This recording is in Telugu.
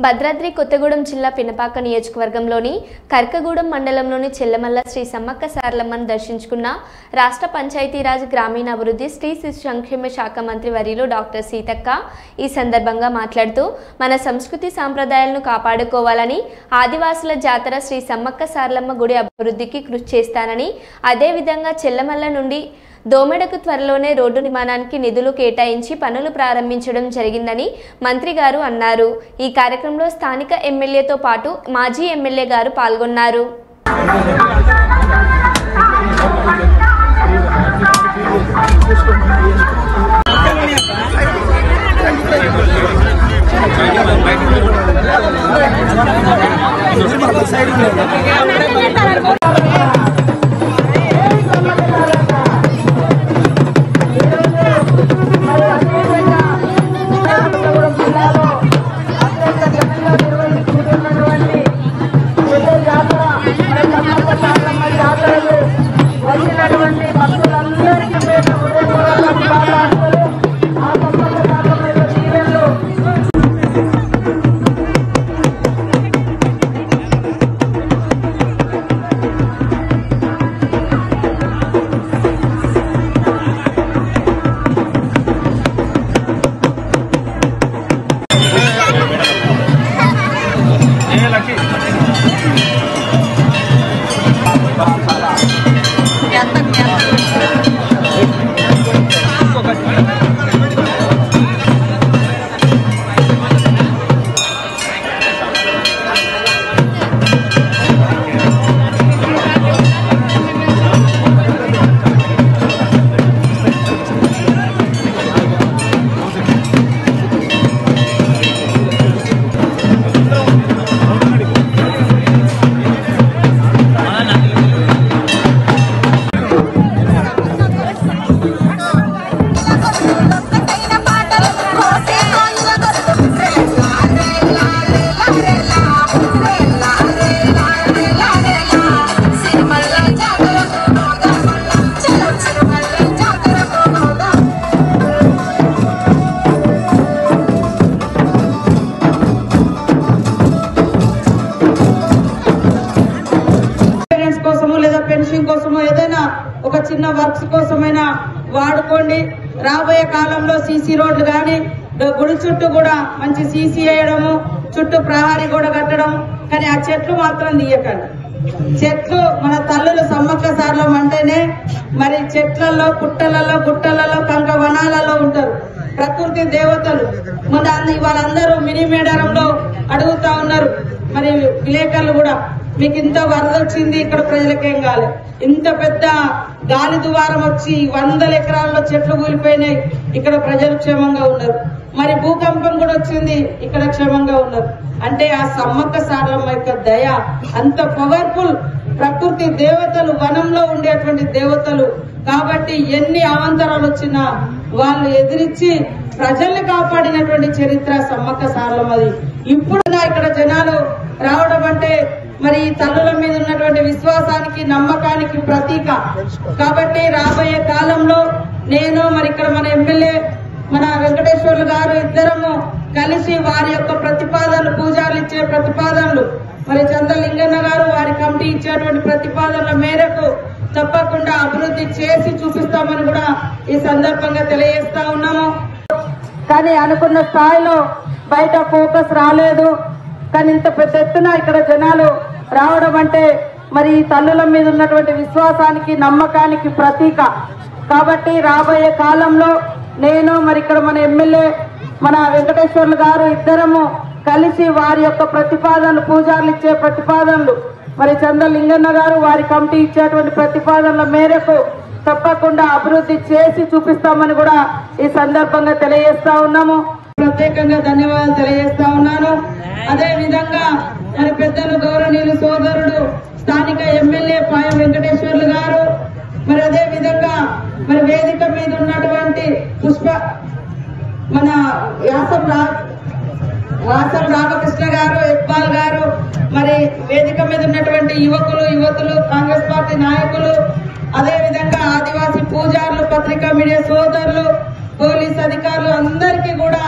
భద్రాద్రి కొత్తగూడెం జిల్లా పినపాక నియోజకవర్గంలోని కర్కగూడెం మండలంలోని చెల్లమల్ల శ్రీ సమ్మక్క సారలమ్మను దర్శించుకున్న రాష్ట్ర పంచాయతీరాజ్ గ్రామీణాభివృద్ధి స్త్రీ శిశు సంక్షేమ శాఖ మంత్రి వర్యులు డాక్టర్ సీతక్క ఈ సందర్భంగా మాట్లాడుతూ మన సంస్కృతి సాంప్రదాయాలను కాపాడుకోవాలని ఆదివాసుల జాతర శ్రీ సమ్మక్క సారలమ్మ గుడి అభివృద్ధికి కృషి చేస్తానని అదేవిధంగా చెల్లమల్ల నుండి దోమెడకు త్వరలోనే రోడ్డు నిర్మాణానికి నిధులు కేటాయించి పనులు ప్రారంభించడం జరిగిందని మంత్రి గారు అన్నారు। ఈ కార్యక్రమంలో స్థానిక ఎమ్మెల్యేతో పాటు మాజీ ఎమ్మెల్యే గారు పాల్గొన్నారు। ఒక చిన్న వర్క్స్ కోసమైనా వాడుకోండి। రాబోయే కాలంలో సీసీ రోడ్లు గాని గుడి చుట్టూ కూడా మంచి సీసీ వేయడము, చుట్టూ ప్రహారీ కూడా కట్టడం, కానీ ఆ చెట్లు మాత్రం తీయకండి। చెట్లు మన తల్లులు సమ్మక్క సారలమ్మ అంటేనే మరి చెట్లలో పుట్టలలో గుట్టలలో కంక వనాలలో ఉంటారు ప్రకృతి దేవతలు। వాళ్ళందరూ మినీ మేడారంలో అడుగుతా ఉన్నారు, మరి విలేకరులు కూడా మీకు ఇంత వరద వచ్చింది, ఇక్కడ ప్రజలకేం కాలే, ఇంత పెద్ద గాలి దువారం వచ్చి 100 ఎకరాల్లో చెట్లు కూలిపోయినాయి, ఇక్కడ ప్రజలు క్షేమంగా ఉన్నారు, మరి భూకంపం కూడా వచ్చింది, ఇక్కడ క్షేమంగా ఉన్నారు। అంటే ఆ సమ్మక్క సారలమ్మ యొక్క దయ అంత పవర్ఫుల్, ప్రకృతి దేవతలు, వనంలో ఉండేటువంటి దేవతలు కాబట్టి ఎన్ని అవాంతరాలు వచ్చినా వాళ్ళు ఎదిరించి ప్రజల్ని కాపాడినటువంటి చరిత్ర సమ్మక్క సారలమ్మది। ఇప్పుడు ఇక్కడ జనాలు రావడం అంటే మరి తల్లుల మీద ఉన్నటువంటి విశ్వాసానికి నమ్మకానికి ప్రతీక కాబట్టి రాబోయే కాలంలో నేను మరి ఇక్కడ మన ఎమ్మెల్యే మన వెంకటేశ్వర్లు గారు ఇద్దరము కలిసి వారి యొక్క ప్రతిపాదనలు, పూజారులు ఇచ్చే ప్రతిపాదనలు, మరి చంద్రలింగన్న గారు వారి కమిటీ ఇచ్చేటువంటి ప్రతిపాదనల మేరకు తప్పకుండా అభివృద్ధి చేసి చూపిస్తామని కూడా ఈ సందర్భంగా తెలియజేస్తా ఉన్నాము। కానీ అనుకున్న స్థాయిలో బయట ఫోకస్ రాలేదు, కానీ ఇంత పెద్ద ఎత్తున ఇక్కడ జనాలు రావడం అంటే మరి తల్లుల మీద ఉన్నటువంటి విశ్వాసానికి నమ్మకానికి ప్రతీక కాబట్టి రాబోయే కాలంలో నేను మరి ఇక్కడ మన ఎమ్మెల్యే మన వెంకటేశ్వర్లు గారు ఇద్దరము కలిసి వారి యొక్క ప్రతిపాదనలు, పూజారులు ఇచ్చే ప్రతిపాదనలు, మరి చంద్రలింగన్న గారు వారి కమిటీ ఇచ్చేటువంటి ప్రతిపాదనల మేరకు తప్పకుండా అభివృద్ధి చేసి చూపిస్తామని కూడా ఈ సందర్భంగా తెలియజేస్తా ఉన్నాము। ప్రత్యేకంగా ధన్యవాదాలు తెలియజేస్తా ఉన్నాను। అదే విధంగా మరి పెద్దలు గౌరవనీయులు సోదరుడు స్థానిక ఎమ్మెల్యే పాయ వెంకటేశ్వర్లు గారు, మరి అదే విధంగా మరి వేదిక మీద ఉన్నటువంటి మన వాసం రామకృష్ణ గారు, ఇక్బాల్ గారు, మరి వేదిక మీద ఉన్నటువంటి యువతులు కాంగ్రెస్ పార్టీ నాయకులు, అదే విధంగా ఆదివాసీ పూజారులు, పత్రికా మీడియా సోదరులు, పోలీస్ అధికారులు అందరికీ కూడా